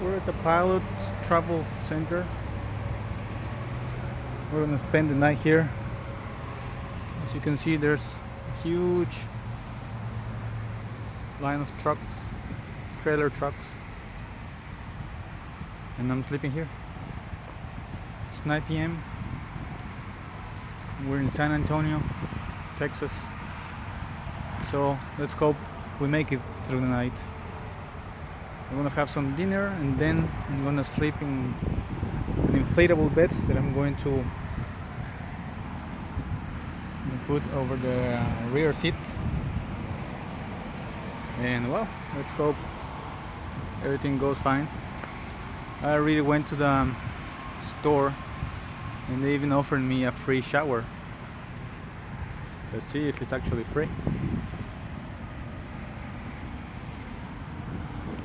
We're at the Pilots Travel Center. We're gonna spend the night here. As you can see, there's a huge line of trucks, trailer trucks, and I'm sleeping here. It's 9 p.m. We're in San Antonio, Texas. So let's hope we make it through the night. I'm gonna have some dinner and then I'm gonna sleep in an inflatable bed that I'm going to put over the rear seat. And well, let's hope everything goes fine. I really went to the store and they even offered me a free shower. Let's see if it's actually free.